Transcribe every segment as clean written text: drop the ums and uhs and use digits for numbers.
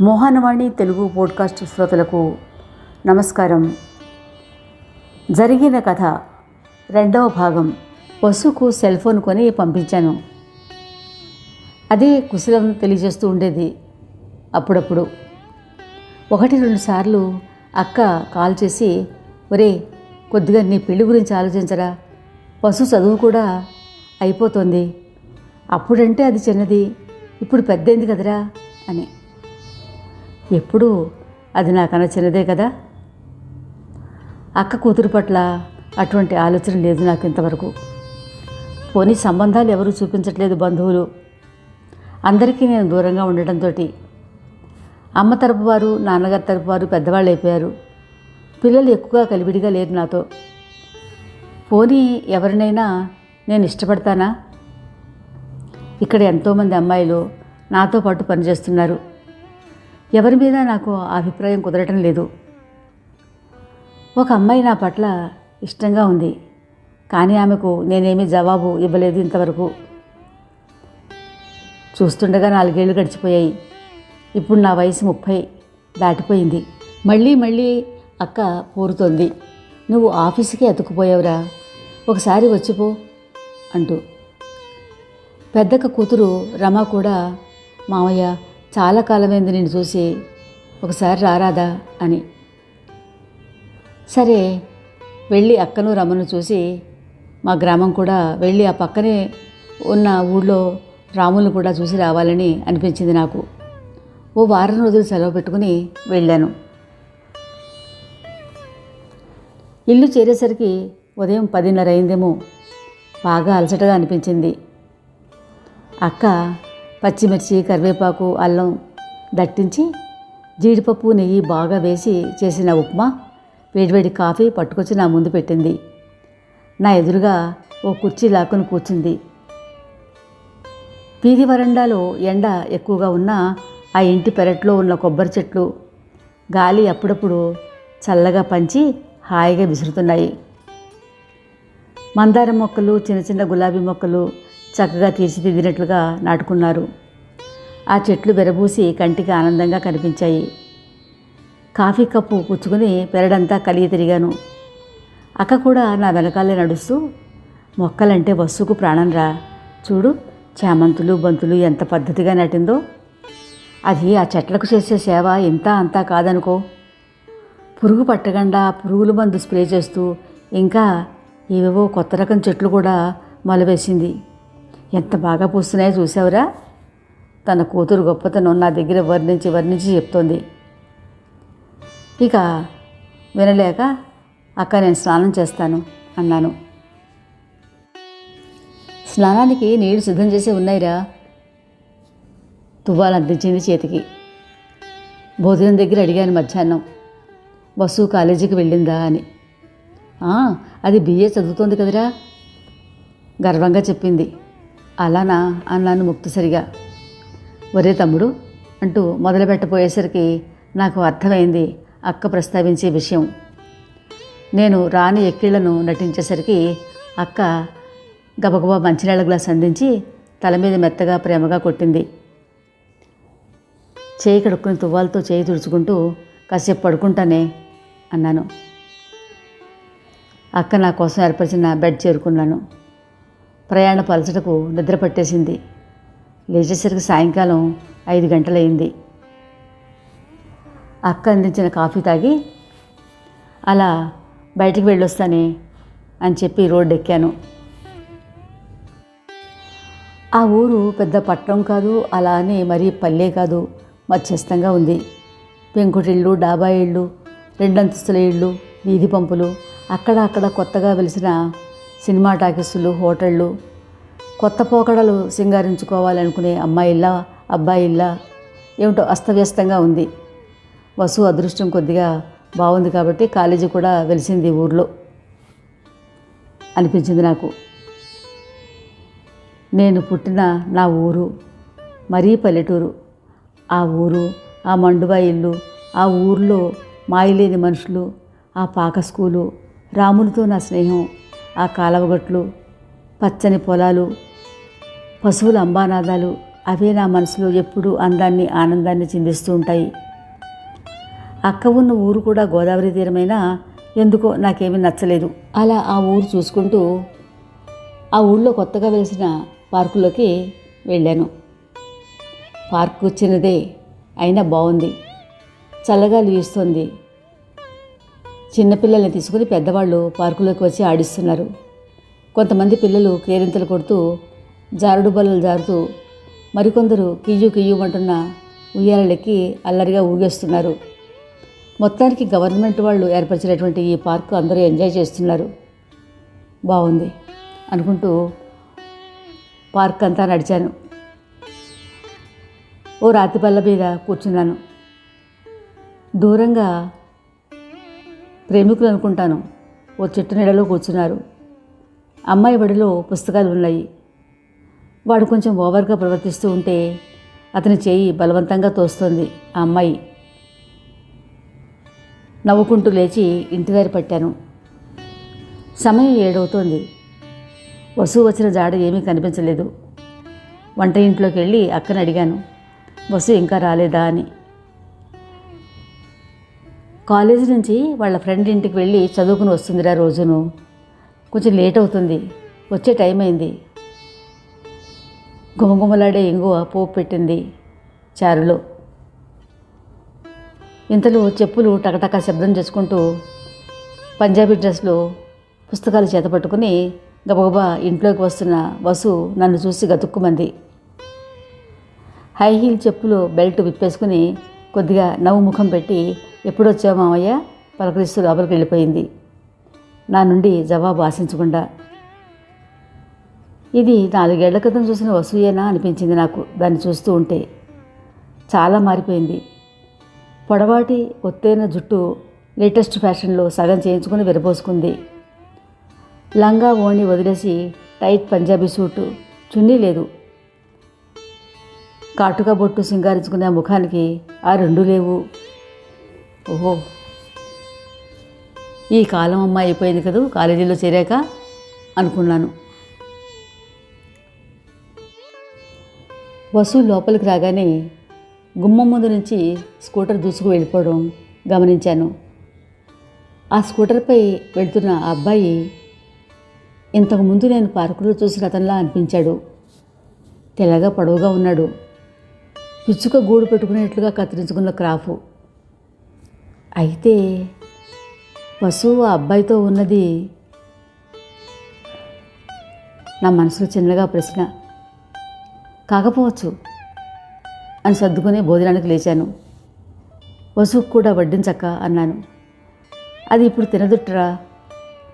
Mohanavani Telugu podcast శ్రోతలకు నమస్కారం. జరిగిన కథ రెండవ భాగం. వసుకు సెల్ ఫోన్ కొని పంపించాను. అదే కుశలం తెలియజేస్తూ ఉండేది. అప్పుడప్పుడు 1-2 సార్లు అక్క కాల్ చేసి, ఒరే కొద్దిగా నీ పెళ్లి గురించి ఆలోచించరా, వసు చదువు కూడా అయిపోతుంది, అప్పుడంటే అది చిన్నది, ఇప్పుడు పెద్దయింది కదరా అని. ఎప్పుడూ అది నాకన్నా చిన్నదే కదా. అక్క కూతురు పట్ల అటువంటి ఆలోచన లేదు నాకు ఇంతవరకు. పోనీ సంబంధాలు ఎవరూ చూపించట్లేదు బంధువులు. అందరికీ నేను దూరంగా ఉండటంతో అమ్మ తరపు వారు, నాన్నగారి తరపు వారు పెద్దవాళ్ళు అయిపోయారు. పిల్లలు ఎక్కువగా కలివిడిగా లేరు నాతో. పోనీ ఎవరినైనా నేను ఇష్టపడతానా? ఇక్కడ ఎంతోమంది అమ్మాయిలు నాతో పాటు పనిచేస్తున్నారు. ఎవరి మీద నాకు అభిప్రాయం కుదరటం లేదు. ఒక అమ్మాయి నా పట్ల ఇష్టంగా ఉంది, కానీ ఆమెకు నేనేమీ జవాబు ఇవ్వలేదు ఇంతవరకు. చూస్తుండగా 4 ఏళ్ళు గడిచిపోయాయి. ఇప్పుడు నా వయసు 30 దాటిపోయింది. మళ్ళీ అక్క పోరుతోంది, నువ్వు ఆఫీసుకే అతుక్కుపోయావురా, ఒకసారి వచ్చిపో అంటూ. పెద్దక్క కూతురు రమ కూడా, మామయ్య చాలా కాలమైంది నిన్ను చూసి, ఒకసారి రారాదా అని. సరే వెళ్ళి అక్కను రమను చూసి మా గ్రామం కూడా వెళ్ళి ఆ పక్కనే ఉన్న ఊళ్ళో రాములను కూడా చూసి రావాలని అనిపించింది నాకు. ఓ వారం రోజులు సెలవు పెట్టుకుని వెళ్ళాను. ఇల్లు చేరేసరికి ఉదయం 10:30 అయిందేమో. బాగా అలసటగా అనిపించింది. అక్క పచ్చిమిర్చి, కరివేపాకు, అల్లం దట్టించి జీడిపప్పు, నెయ్యి బాగా వేసి చేసిన ఉప్మా, వేడివేడి కాఫీ పట్టుకొచ్చి నా ముందు పెట్టింది. నా ఎదురుగా ఓ కుర్చీ లాక్కుని కూర్చుంది. వీధి వరండాలో ఎండ ఎక్కువగా ఉన్న ఆ ఇంటి పెరట్లో ఉన్న కొబ్బరి చెట్లు గాలి అప్పుడప్పుడు చల్లగా పంచి హాయిగా విసురుతున్నాయి. మందారం మొక్కలు, చిన్న చిన్న గులాబీ మొక్కలు చక్కగా తీర్చిదిద్దినట్లుగా నాటుకున్నారు. ఆ చెట్లు విరబూసి కంటికి ఆనందంగా కనిపించాయి. కాఫీ కప్పు పుచ్చుకుని పెరడంతా కలిగి తిరిగాను. అక్క కూడా నా వెనకాలే నడుస్తూ, మొక్కలంటే వస్తువుకు ప్రాణంరా, చూడు చామంతులు, బంతులు ఎంత పద్ధతిగా నాటిందో, అది ఆ చెట్లకు చేసే సేవ ఇంత అంతా కాదనుకో, పురుగు పట్టకుండా పురుగుల మందు స్ప్రే చేస్తూ ఇంకా ఏవేవో కొత్త రకం చెట్లు కూడా మొలవేసింది. ఎంత బాగా పూస్తున్నాయో చూసావురా. తన కూతురు గొప్పతనం నా దగ్గర వర్ణించి చెప్తోంది. ఇక వినలేక, అక్క నేను స్నానం చేస్తాను అన్నాను. స్నానానికి నీళ్లు సిద్ధం చేసి ఉన్నాయిరా. తువ్వాలు అందించింది చేతికి. భోజనం దగ్గర అడిగాను మధ్యాహ్నం, వసు కాలేజీకి వెళ్ళిందా అని. అది BA చదువుతోంది కదరా గర్వంగా చెప్పింది. అలానా అన్నాను ముక్తసరిగా. ఒరే తమ్ముడు అంటూ మొదలుపెట్టబోయేసరికి నాకు అర్థమైంది అక్క ప్రస్తావించే విషయం. నేను రాని ఎక్కిళ్లను నటించేసరికి అక్క గబగబా మంచినీళ్ళ గ్లాస్ అందించి తల మీద మెత్తగా ప్రేమగా కొట్టింది. చేయి కడుక్కుని తువ్వాలతో చేయి తుడుచుకుంటూ, కాసేపు పడుకుంటానే అన్నాను. అక్క నా కోసం ఏర్పరిచిన బెడ్ చేరుకున్నాను. ప్రయాణ పలసటకు నిద్ర పట్టేసింది. లేచేసరికి సాయంకాలం 5 గంటలయింది. అక్క అందించిన కాఫీ తాగి అలా బయటికి వెళ్ళొస్తానే అని చెప్పి రోడ్డు ఎక్కాను. ఆ ఊరు పెద్ద పట్టణం కాదు, అలా అని మరీ పల్లె కాదు, మధ్యస్థంగా ఉంది. పెంకుటిళ్ళు, డాబా ఇళ్ళు, 2 అంతస్తుల ఇళ్ళు, వీధి పంపులు, అక్కడ కొత్తగా వెలిసిన సినిమా టాకీసులు, హోటళ్ళు, కొత్త పోకడలు సింగారించుకోవాలనుకునే అమ్మాయిల్లా అబ్బాయిల్లా ఏమిటో అస్తవ్యస్తంగా ఉంది. వసు అదృష్టం కొద్దిగా బాగుంది కాబట్టి కాలేజీ కూడా వెలిసింది ఊర్లో అనిపించింది నాకు. నేను పుట్టిన నా ఊరు మరీ పల్లెటూరు. ఆ ఊరు, ఆ మండువా ఇల్లు, ఆ ఊర్లో మాయలేని మనుషులు, ఆ పాక స్కూలు, రామునితో నా స్నేహం, ఆ కాలవగట్లు, పచ్చని పొలాలు, పశువుల అంబానాదాలు, అవే నా మనసులో ఎప్పుడూ అందాన్ని ఆనందాన్ని చిందిస్తూ ఉంటాయి. అక్క ఉన్న ఊరు కూడా గోదావరి తీరమైనా ఎందుకో నాకేమీ నచ్చలేదు. అలా ఆ ఊరు చూసుకుంటూ ఆ ఊళ్ళో కొత్తగా వెలిసిన పార్కులోకి వెళ్ళాను. పార్కు చిన్నదే అయినా బాగుంది. చల్లగాలి వీస్తుంది. చిన్నపిల్లల్ని తీసుకుని పెద్దవాళ్ళు పార్కులోకి వచ్చి ఆడిస్తున్నారు. కొంతమంది పిల్లలు కేరింతలు కొడుతూ జారుడు బల్లలు జారుతూ, మరికొందరు కియ్యు కియ్యుమంటున్న ఉయ్యాలెక్కి అల్లరిగా ఊగేస్తున్నారు. మొత్తానికి గవర్నమెంట్ వాళ్ళు ఏర్పరిచినటువంటి ఈ పార్కు అందరూ ఎంజాయ్ చేస్తున్నారు. బాగుంది అనుకుంటూ పార్క్ అంతా నడిచాను. ఓ రాతి బల్ల మీద కూర్చున్నాను. దూరంగా ప్రేమికులు అనుకుంటాను ఓ చెట్టు నీడలో కూర్చున్నారు. అమ్మాయి బడిలో పుస్తకాలు ఉన్నాయి. వాడు కొంచెం ఓవర్గా ప్రవర్తిస్తూ ఉంటే అతని చేయి బలవంతంగా తోస్తోంది ఆ అమ్మాయి. నవ్వుకుంటూ లేచి ఇంటిదారి పట్టాను. సమయం 7 అవుతోంది. వసు వచ్చిన జాడ ఏమీ కనిపించలేదు. వంట ఇంట్లోకి వెళ్ళి అక్కని అడిగాను, వసు ఇంకా రాలేదా అని. కాలేజీ నుంచి వాళ్ళ ఫ్రెండ్ ఇంటికి వెళ్ళి చదువుకుని వస్తుందిరా రోజును. కొంచెం లేట్ అవుతుంది, వచ్చే టైం అయింది. గుమగుమలాడే ఇంగువ పోపు పెట్టింది చారులో. ఇంతలో చెప్పులు టకటక శబ్దం చేసుకుంటూ పంజాబీ డ్రెస్లో పుస్తకాలు చేతపట్టుకుని గబగబా ఇంట్లోకి వస్తున్న వసు నన్ను చూసి గతుక్కుమంది. హై హీల్ చెప్పులు బెల్ట్ విప్పేసుకుని కొద్దిగా నవ్వు ముఖం పెట్టి ఎప్పుడొచ్చావు మామయ్య పలకరిస్తూ లోపలికి వెళ్ళిపోయింది, నా నుండి జవాబు ఆశించకుండా. ఇది 4 ఏళ్ల క్రితం చూసిన వసూయేనా అనిపించింది నాకు దాన్ని చూస్తూ ఉంటే. చాలా మారిపోయింది. పొడవాటి ఒత్తైన జుట్టు లేటెస్ట్ ఫ్యాషన్లో సగం చేయించుకుని విరబోసుకుంది. లంగా ఓణి వదిలేసి టైట్ పంజాబీ సూటు, చున్నీ లేదు. కాటుక బొట్టు సింగారించుకునే ముఖానికి ఆ 2 లేవు. ఓహో, ఈ కాలం అమ్మాయి అయిపోయింది కదూ కాలేజీలో చేరాక అనుకున్నాను. వసు లోపలికి రాగానే గుమ్మం ముందు నుంచి స్కూటర్ దూసుకు వెళ్ళిపోవడం గమనించాను. ఆ స్కూటర్పై వెళ్తున్న ఆ అబ్బాయి ఇంతకుముందు నేను పార్కులో చూసిన అతనిలా అనిపించాడు. తెల్లగా పొడవుగా ఉన్నాడు. పిచ్చుక గూడు పెట్టుకునేట్లుగా కత్తిరించుకున్న క్రాఫు. అయితే వసు ఆ అబ్బాయితో ఉన్నది? నా మనసులో చిన్నగా ప్రశ్న. కాకపోవచ్చు అని సర్దుకుని భోజనానికి లేచాను. వసుకు కూడా వడ్డించక్క అన్నాను. అది ఇప్పుడు తినదుట్రా,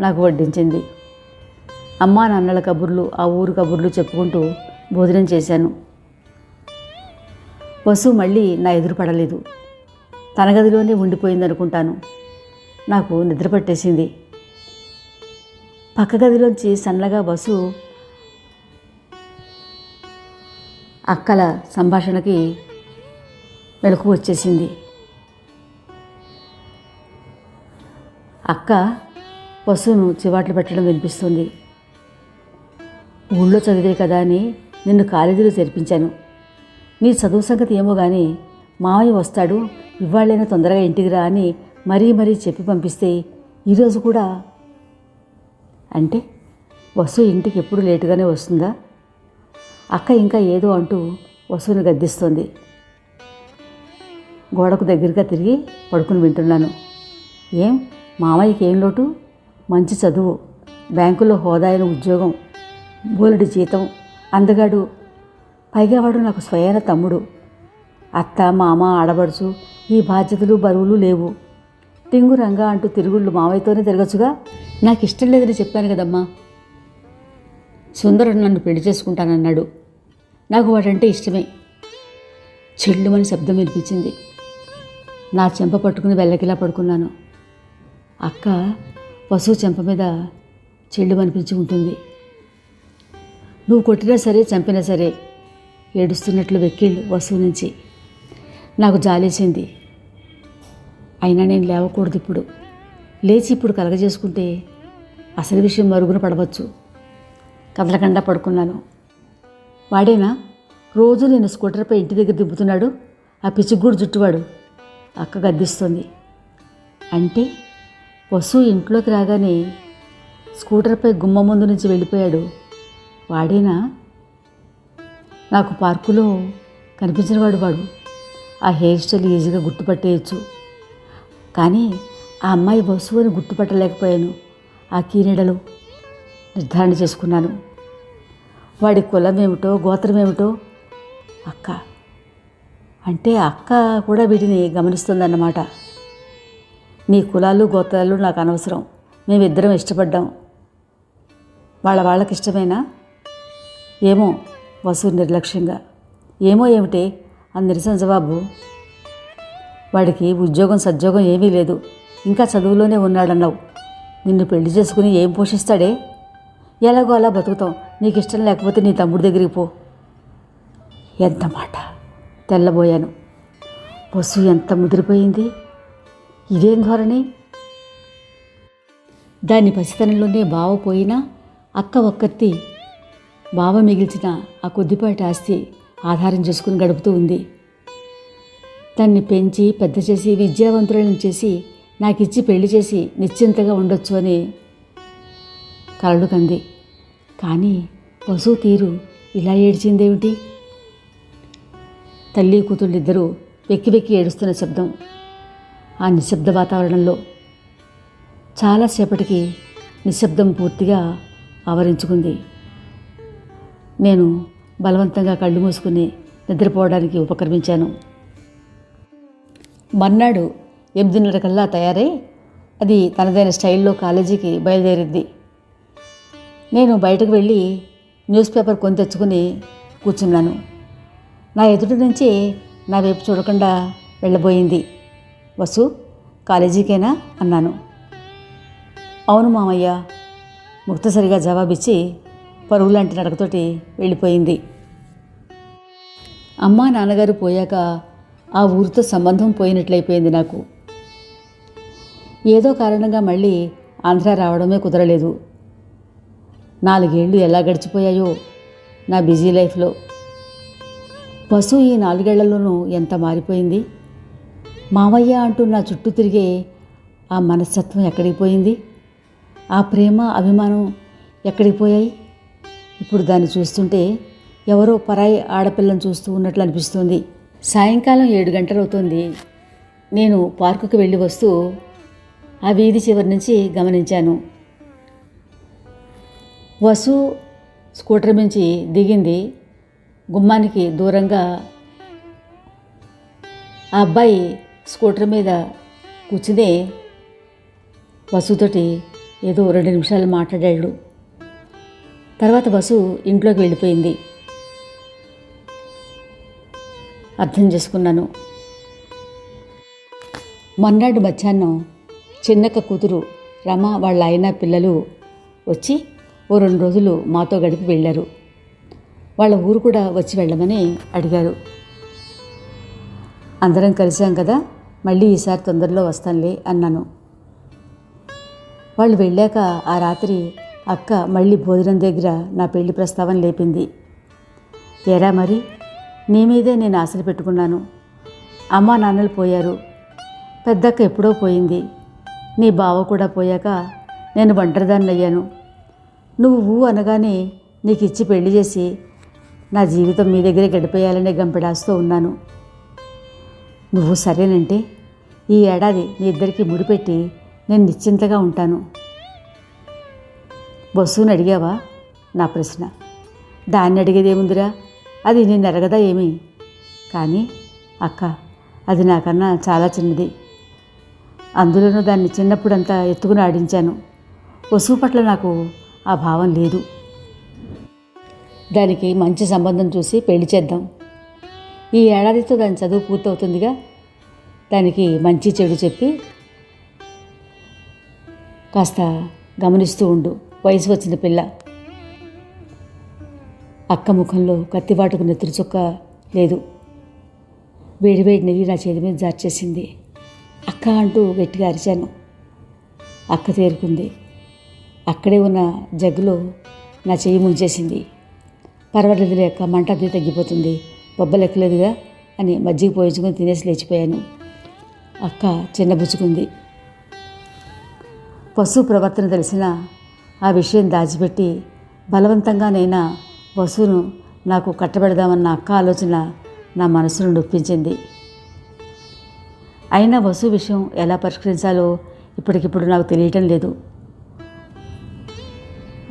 నాకు వడ్డించింది. అమ్మా నాన్నల కబుర్లు, ఆ ఊరు కబుర్లు చెప్పుకుంటూ భోజనం చేశాను. వసు మళ్ళీ నా ఎదురు పడలేదు. తన గదిలోనే ఉండిపోయిందనుకుంటాను. నాకు నిద్ర పట్టేసింది. పక్క గదిలోంచి సన్నగా వసు అక్కల సంభాషణకి మెలకు వచ్చేసింది. అక్క వసును చివాట్లు పెట్టడం వినిపిస్తుంది. ఊళ్ళో చదివే కదా అని నిన్ను కాలేజీలో చేర్పించాను. నీ చదువు సంగతి ఏమో కానీ మామయ్య వస్తాడు, ఇవాళ్ళైనా తొందరగా ఇంటికి రా అని మరీ చెప్పి పంపిస్తే ఈరోజు కూడా. అంటే వసు ఇంటికి ఎప్పుడు లేటుగానే వస్తుందా? అక్క ఇంకా ఏదో అంటూ వసుని గద్దిస్తోంది. గోడకు దగ్గరగా తిరిగి పడుకుని వింటున్నాను. ఏం మామయ్యకి ఏం లోటు? మంచి చదువు, బ్యాంకులో హోదాయిన ఉద్యోగం, బోలెడు జీతం, అందగాడు, పైగా వాడు నాకు స్వయాన తమ్ముడు. అత్త మామ ఆడబడుచు ఈ బాధ్యతలు బరువులు లేవు. టింగురంగా అంటూ తిరుగుళ్ళు మావయ్యతోనే తిరగచ్చుగా. నాకు ఇష్టం లేదని చెప్పాను కదమ్మా. సుందరుడు నన్ను పెళ్లి చేసుకుంటానన్నాడు. నాకు వాడంటే ఇష్టమే. చెల్లుమని శబ్దం వినిపించింది. నా చెంప పట్టుకుని వెళ్ళకిలా పడుకున్నాను. అక్క వసు చెంప మీద చెల్లుమనిపించి ఉంటుంది. నువ్వు కొట్టినా సరే చంపినా సరే. ఏడుస్తున్నట్లు వెక్కిళ్ళు వసు నుంచి. నాకు జాలేసింది. అయినా నేను లేవకూడదు ఇప్పుడు. లేచి ఇప్పుడు కలగజేసుకుంటే అసలు విషయం మరుగున పడవచ్చు. కదలకుండా పడుకున్నాను. వాడేనా రోజు నేను స్కూటర్పై ఇంటి దగ్గర దింపుతున్నాడు ఆ పిచ్చిగూడు జుట్టువాడు, అక్క గద్దిస్తుంది. అంటే వసు ఇంట్లోకి రాగానే స్కూటర్పై గుమ్మ ముందు నుంచి వెళ్ళిపోయాడు వాడేనా? నాకు పార్కులో కనిపించిన వాడు. ఆ హెయిర్ స్టైల్ ఈజీగా గుర్తుపట్టేయచ్చు. కానీ ఆ అమ్మాయి వసు అని గుర్తుపట్టలేకపోయాను. ఆ కీనెడలో నిర్ధారణ చేసుకున్నాను. వాడి కులం ఏమిటో గోత్రం ఏమిటో. అక్క అంటే అక్క కూడా వీటిని గమనిస్తుందన్నమాట. నీ కులాలు గోత్రాలు నాకు అనవసరం, మేమిద్దరం ఇష్టపడ్డాం. వాళ్ళకి ఇష్టమేనా? ఏమో వసు నిర్లక్ష్యంగా. ఏమో ఏమిటి అని నిరసన జవాబు. వాడికి ఉద్యోగం సద్యోగం ఏమీ లేదు, ఇంకా చదువులోనే ఉన్నాడన్నావు. నిన్ను పెళ్లి చేసుకుని ఏం పోషిస్తాడే? ఎలాగో అలా బతుకుతాం. నీకు ఇష్టం లేకపోతే నీ తమ్ముడి దగ్గరికి పో. ఎంత మాట! తెల్లబోయాను. వసు ఎంత ముదిరిపోయింది! ఇదేం ధోరణి? దాని పసితనంలోనే బావ పోయినా అక్క ఒక్కర్తి బావ మిగిల్చిన ఆ కొద్దిపాటి ఆస్తి ఆధారం చేసుకుని గడుపుతూ ఉంది. దాన్ని పెంచి పెద్ద చేసి విద్యావంతులను చేసి నాకిచ్చి పెళ్లి చేసి నిశ్చింతగా ఉండొచ్చు అని కలలు కంది. కానీ వసు తీరు ఇలా ఏడ్చిందేమిటి? తల్లి కూతుళ్ళిద్దరూ వెక్కి వెక్కి ఏడుస్తున్న శబ్దం. ఆ నిశ్శబ్ద వాతావరణంలో చాలాసేపటికి నిశ్శబ్దం పూర్తిగా ఆవరించుకుంది. నేను బలవంతంగా కళ్ళు మూసుకుని నిద్రపోవడానికి ఉపక్రమించాను. మర్నాడు 8:30 కల్లా తయారై అది తనదైన స్టైల్లో కాలేజీకి బయలుదేరింది. నేను బయటకు వెళ్ళి న్యూస్ పేపర్ కొని తెచ్చుకుని కూర్చున్నాను. నా ఎదుటి నుంచి నా వైపు చూడకుండా వెళ్ళబోయింది. వసు, కాలేజీకేనా అన్నాను. అవును మామయ్య, ముక్తసరిగా జవాబిచ్చి పరుగులాంటి నడకతోటి వెళ్ళిపోయింది. అమ్మా నాన్నగారు పోయాక ఆ ఊరితో సంబంధం పోయినట్లయిపోయింది నాకు. ఏదో కారణంగా మళ్ళీ ఆంధ్ర రావడమే కుదరలేదు. 4 ఏళ్ళు ఎలా గడిచిపోయాయో నా బిజీ లైఫ్లో. వసు ఈ 4 ఏళ్లలోనూ ఎంత మారిపోయింది. మావయ్య అంటూ నా చుట్టూ తిరిగే ఆ మనస్తత్వం ఎక్కడికి పోయింది? ఆ ప్రేమ అభిమానం ఎక్కడికి పోయాయి? ఇప్పుడు దాన్ని చూస్తుంటే ఎవరో పరాయి ఆడపిల్లని చూస్తూ ఉన్నట్లు అనిపిస్తుంది. సాయంకాలం 7 గంటలవుతోంది. నేను పార్కుకి వెళ్ళి వస్తూ ఆ వీధి చివరి నుంచి గమనించాను. వసు స్కూటర్ నుంచి దిగింది. గుమ్మానికి దూరంగా ఆ అబ్బాయి స్కూటర్ మీద కూర్చునే వసుతోటి ఏదో 2 నిమిషాలు మాట్లాడాడు. తర్వాత వసు ఇంట్లోకి వెళ్ళిపోయింది. అర్థం చేసుకున్నాను. మర్నాడు మధ్యాహ్నం చిన్నక్క కూతురు రమ వాళ్ళ ఆయన పిల్లలు వచ్చి ఓ 2 రోజులు మాతో గడిపి వెళ్ళారు. వాళ్ళ ఊరు కూడా వచ్చి వెళ్ళమని అడిగారు. అందరం కలిసాం కదా, మళ్ళీ ఈసారి తొందరలో వస్తానులే అన్నాను. వాళ్ళు వెళ్ళాక ఆ రాత్రి అక్క మళ్ళీ భోజనం దగ్గర నా పెళ్లి ప్రస్తావన లేపింది. ఏరా మరి, నీ మీదే నేను ఆశలు పెట్టుకున్నాను. అమ్మా నాన్నలు పోయారు, పెద్దక్క ఎప్పుడో పోయింది. నీ బావ కూడా పోయాక నేను ఒంటరిదాన్ని అయ్యాను. నువ్వు ఊ అనగానే నీకు ఇచ్చి పెళ్లి చేసి నా జీవితం మీ దగ్గరే గడిపేయాలనే గంపెడాస్తూ ఉన్నాను. నువ్వు సరేనంటే ఈ ఏడాది మీ ఇద్దరికి ముడిపెట్టి నేను నిశ్చింతగా ఉంటాను. బస్సుని అడిగావా? నా ప్రశ్న. దాన్ని అడిగేదేముందిరా, అది నిన్ను ఎరగదా ఏమి? కానీ అక్క, అది నాకన్నా చాలా చిన్నది. అందులోనూ దాన్ని చిన్నప్పుడంతా ఎత్తుకుని ఆడించాను. వసువు పట్ల నాకు ఆ భావం లేదు. దానికి మంచి సంబంధం చూసి పెళ్లి చేద్దాం. ఈ ఏడాదితో దాని చదువు పూర్తవుతుందిగా. దానికి మంచి చెడు చెప్పి కాస్త గమనిస్తూ ఉండు. వయసు వచ్చిన పిల్ల. అక్క ముఖంలో కత్తివాటుకు నెత్తురు చుక్క లేదు. వేడివేడి నెయ్యి నా చేతి మీద జార్చేసింది. అక్క అంటూ గట్టిగా అరిచాను. అక్క తేరుకుంది. అక్కడే ఉన్న జగ్గులో నా చెయ్యి ముంచేసింది. పర్వాలేదు లేక మంట అది తగ్గిపోతుంది, బొబ్బలెక్కలేదుగా అని మజ్జిగ పోయించుకొని తినేసి లేచిపోయాను. అక్క చిన్నబుచ్చుకుంది. వసు ప్రవర్తన తెలిసిన ఆ విషయం దాచిపెట్టి బలవంతంగానైనా వసును నాకు కట్టబెడదామన్న అక్క ఆలోచన నా మనసును నొప్పించింది. అయినా వసు విషయం ఎలా పరిష్కరించాలో ఇప్పటికిప్పుడు నాకు తెలియటం లేదు.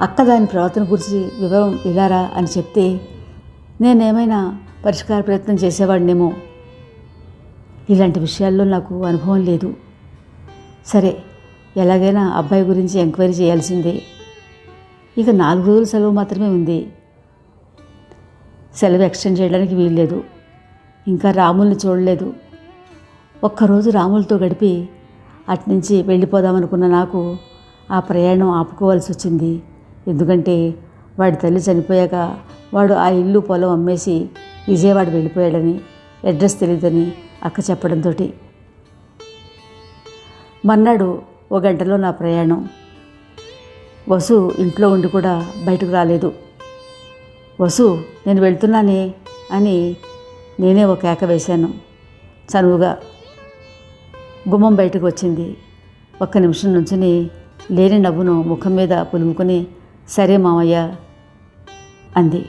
అక్క దాని ప్రవర్తన గురించి వివరం ఇలారా అని చెప్తే నేనేమైనా పరిష్కార ప్రయత్నం చేసేవాడినేమో. ఇలాంటి విషయాల్లో నాకు అనుభవం లేదు. సరే, ఎలాగైనా అబ్బాయి గురించి ఎంక్వైరీ చేయాల్సిందే. ఇక 4 రోజుల సెలవు మాత్రమే ఉంది. సెలవు ఎక్స్టెండ్ చేయడానికి వీల్లేదు. ఇంకా రాముల్ని చూడలేదు. ఒక్కరోజు రాములతో గడిపి అట్నుంచి వెళ్ళిపోదామనుకున్న నాకు ఆ ప్రయాణం ఆపుకోవాల్సి వచ్చింది. ఎందుకంటే వాడి తల్లి చనిపోయాక వాడు ఆ ఇల్లు పొలం అమ్మేసి విజయవాడ వెళ్ళిపోయాడని, అడ్రస్ తెలియదని అక్క చెప్పడంతో. మర్నాడు 1 గంటలో నా ప్రయాణం. వసు ఇంట్లో ఉండి కూడా బయటకు రాలేదు. వసు, నేను వెళ్తున్నానే అని నేనే ఒక కేక వేశాను చనువుగా. గుమ్మం బయటకు వచ్చింది. 1 నిమిషం నుంచుని లేని నవ్వును ముఖం మీద పులుముకొని, సరే మామయ్య అంది.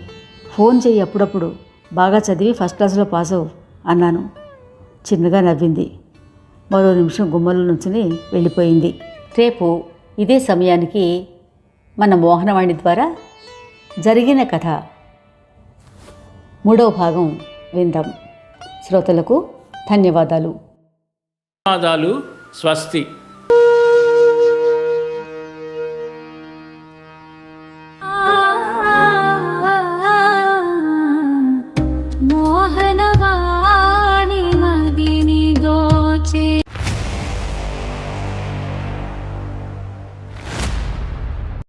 ఫోన్ చెయ్యి, అప్పుడప్పుడు బాగా చదివి ఫస్ట్ క్లాస్లో పాస్ అవ్వు అన్నాను. చిన్నగా నవ్వింది. మరో నిమిషం గుమ్మలో నుంచుని వెళ్ళిపోయింది. రేపు ఇదే సమయానికి మన మోహనవాణి ద్వారా జరిగిన కథ 3వ భాగం విందాం. శ్రోతలకు ధన్యవాదాలు. స్వస్తి. మోహనవాణి.